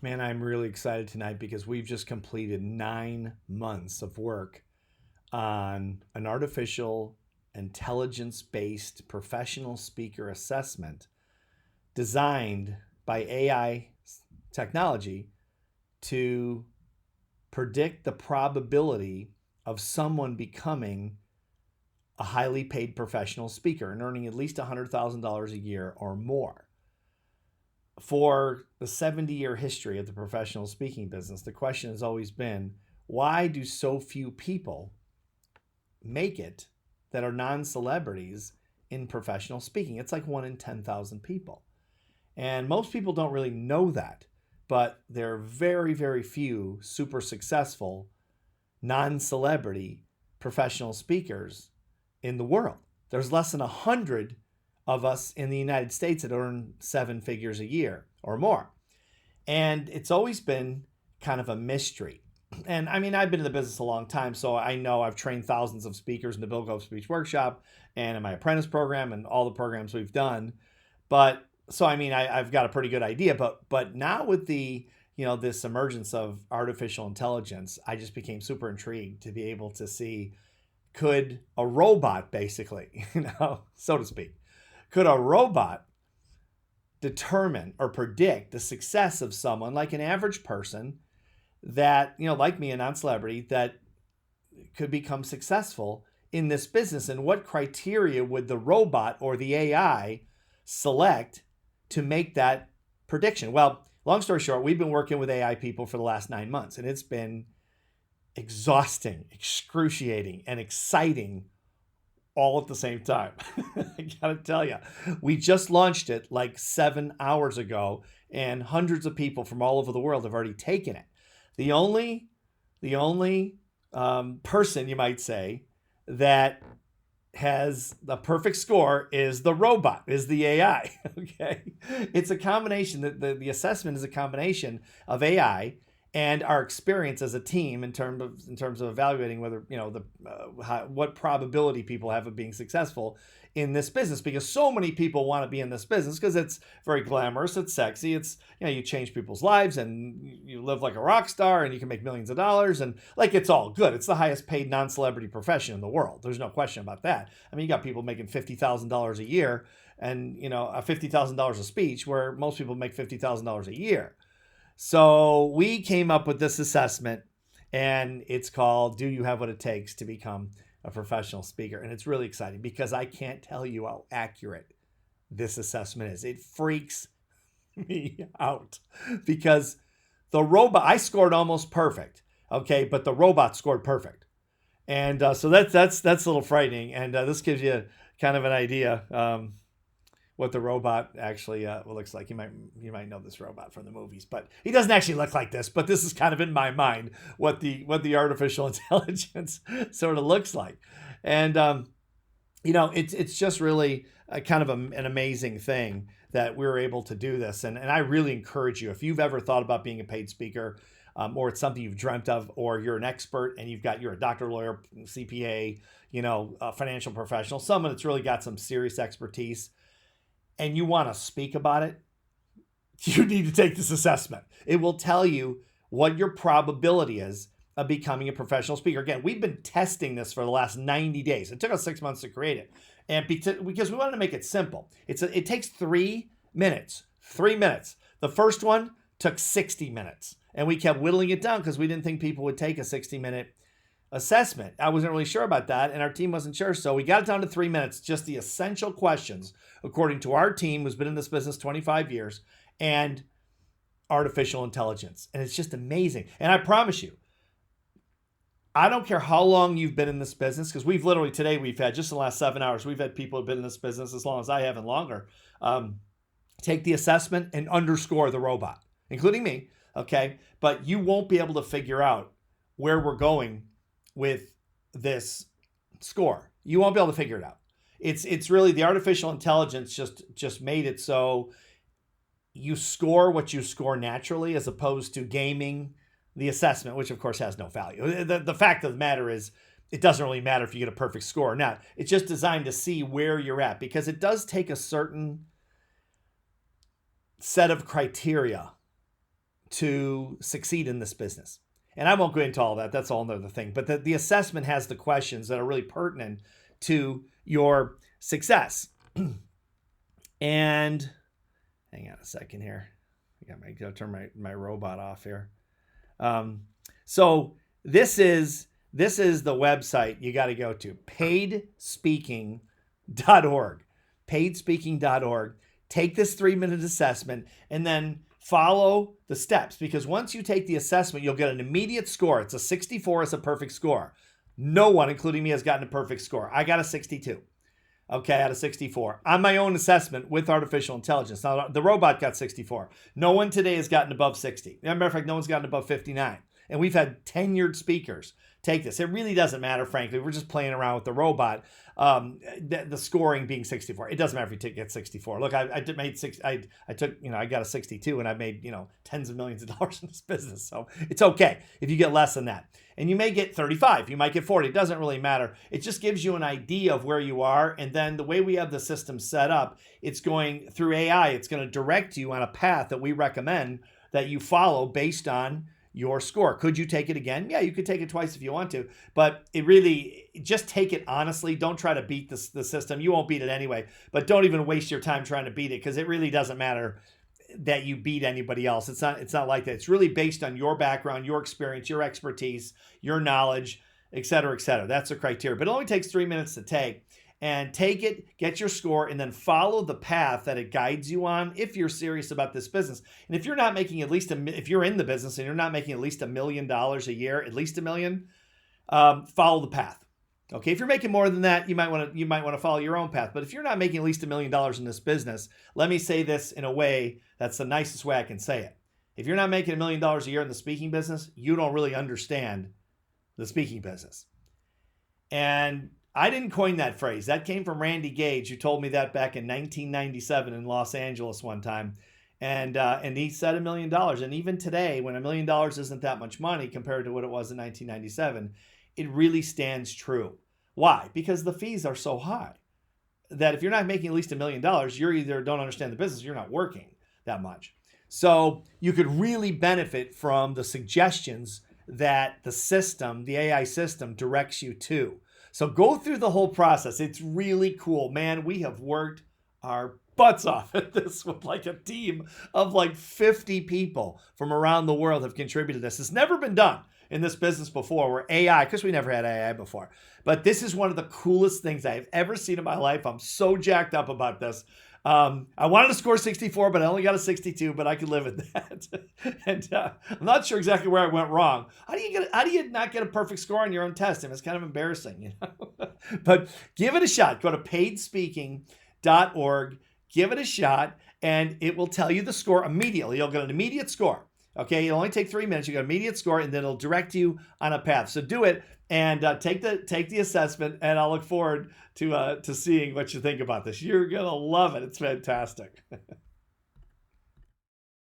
Man, I'm really excited tonight because we've just completed 9 months of work on an artificial intelligence based professional speaker assessment designed by AI technology to predict the probability of someone becoming a highly paid professional speaker and earning at least $100,000 a year or more. For the 70-year history of the professional speaking business, the question has always been, why do so few people make it that are non-celebrities in professional speaking? It's like 1 in 10,000 people. And most people don't really know that, but there are very, very few super successful non-celebrity professional speakers in the world. There's less than 100 of us in the United States that earn 7 figures a year or more. And it's always been kind of a mystery. And I mean, I've been in the business a long time, so I know I've trained thousands of speakers in the Bill Gove Speech Workshop and in my apprentice program and all the programs we've done. But so I mean, I've got a pretty good idea. But now with the this emergence of artificial intelligence, I just became super intrigued to be able to see, could a robot basically, so to speak, could a robot determine or predict the success of someone like an average person that, like me, a non-celebrity, that could become successful in this business? And what criteria would the robot or the AI select to make that prediction? Well, long story short, we've been working with AI people for the last 9 months, and it's been exhausting, excruciating, and exciting all at the same time. I gotta tell you, we just launched it like 7 hours ago, and hundreds of people from all over the world have already taken it. The only person, you might say, that has the perfect score is the robot, is the AI. Okay, it's a combination. The assessment is a combination of AI and our experience as a team in terms of evaluating whether what probability people have of being successful in this business, because so many people want to be in this business because it's very glamorous, it's sexy, it's you change people's lives and you live like a rock star and you can make millions of dollars, and like it's all good. It's the highest paid non-celebrity profession in the world. There's no question about that. I mean, you got people making $50,000 a year and a $50,000 a speech, where most people make $50,000 a year. So we came up with this assessment, and it's called "Do You Have What It Takes to Become a Professional Speaker?" And it's really exciting because I can't tell you how accurate this assessment is. It freaks me out because the robot, I scored almost perfect, okay, but the robot scored perfect. And so that's a little frightening. And this gives you kind of an idea what the robot actually looks like. You might know this robot from the movies, but he doesn't actually look like this. But this is kind of in my mind what the artificial intelligence sort of looks like, and it's just really kind of an amazing thing that we were able to do this. And I really encourage you, if you've ever thought about being a paid speaker, or it's something you've dreamt of, or you're an expert and you're a doctor, lawyer, CPA, a financial professional, someone that's really got some serious expertise, and you want to speak about it, you need to take this assessment. It will tell you what your probability is of becoming a professional speaker. Again, we've been testing this for the last 90 days. It took us 6 months to create it. And because we wanted to make it simple. It takes 3 minutes. 3 minutes. The first one took 60 minutes. And we kept whittling it down because we didn't think people would take a 60-minute assessment. I wasn't really sure about that, and our team wasn't sure. So we got it down to 3 minutes, just the essential questions, according to our team, who's been in this business 25 years, and artificial intelligence. And it's just amazing. And I promise you, I don't care how long you've been in this business, because we've had, just in the last 7 hours, we've had people who've been in this business as long as I have and longer, take the assessment and underscore the robot, including me, okay? But you won't be able to figure out where we're going with this score. You won't be able to figure it out. It's really the artificial intelligence just made it so you score what you score naturally, as opposed to gaming the assessment, which of course has no value. The fact of the matter is, it doesn't really matter if you get a perfect score or not. It's just designed to see where you're at, because it does take a certain set of criteria to succeed in this business. And I won't go into all that. That's all another thing. But the assessment has the questions that are really pertinent to your success. And hang on a second here. I gotta turn my robot off here. So this is the website you got to go to, paidspeaking.org. Paidspeaking.org. Take this 3-minute assessment and then follow the steps, because once you take the assessment, you'll get an immediate score. It's a 64 is a perfect score. No one, including me, has gotten a perfect score. I got a 62. Okay, out of 64. On my own assessment with artificial intelligence. Now, the robot got 64. No one today has gotten above 60. As a matter of fact, no one's gotten above 59. And we've had tenured speakers take this. It really doesn't matter, frankly. We're just playing around with the robot. The scoring being 64. It doesn't matter if you get 64. Look, I got a 62 and I made, tens of millions of dollars in this business. So it's okay if you get less than that. And you may get 35, you might get 40. It doesn't really matter. It just gives you an idea of where you are. And then the way we have the system set up, it's going through AI. It's going to direct you on a path that we recommend that you follow based on your score. Could you take it again? Yeah, you could take it twice if you want to, but just take it honestly. Don't try to beat the system. You won't beat it anyway, but don't even waste your time trying to beat it, because it really doesn't matter that you beat anybody else. It's not like that. It's really based on your background, your experience, your expertise, your knowledge, et cetera, et cetera. That's the criteria, but it only takes 3 minutes to take. And take it, get your score, and then follow the path that it guides you on if you're serious about this business. And if you're not making if you're in the business and you're not making at least $1 million a year, at least $1 million, follow the path. Okay, if you're making more than that, you might want to follow your own path. But if you're not making at least $1 million in this business, let me say this in a way that's the nicest way I can say it. If you're not making $1 million a year in the speaking business, you don't really understand the speaking business. And I didn't coin that phrase. That came from Randy Gage, who told me that back in 1997 in Los Angeles one time. And he said $1 million. And even today, when $1 million isn't that much money compared to what it was in 1997, it really stands true. Why? Because the fees are so high that if you're not making at least $1 million, you either don't understand the business or you're not working that much. So you could really benefit from the suggestions that the system, the AI system, directs you to. So go through the whole process. It's really cool. Man, we have worked our butts off at this with like a team of like 50 people from around the world have contributed to this. It's never been done in this business before, where AI, because we never had AI before, but this is one of the coolest things I've ever seen in my life. I'm so jacked up about this. I wanted to score 64, but I only got a 62, but I could live with that. And I'm not sure exactly where I went wrong. How do you not get a perfect score on your own test? And it's kind of embarrassing, But give it a shot. Go to paidspeaking.org, give it a shot, and it will tell you the score immediately. You'll get an immediate score. Okay, it'll only take 3 minutes. You got an immediate score, and then it'll direct you on a path. So do it and take the assessment. And I'll look forward to seeing what you think about this. You're gonna love it. It's fantastic.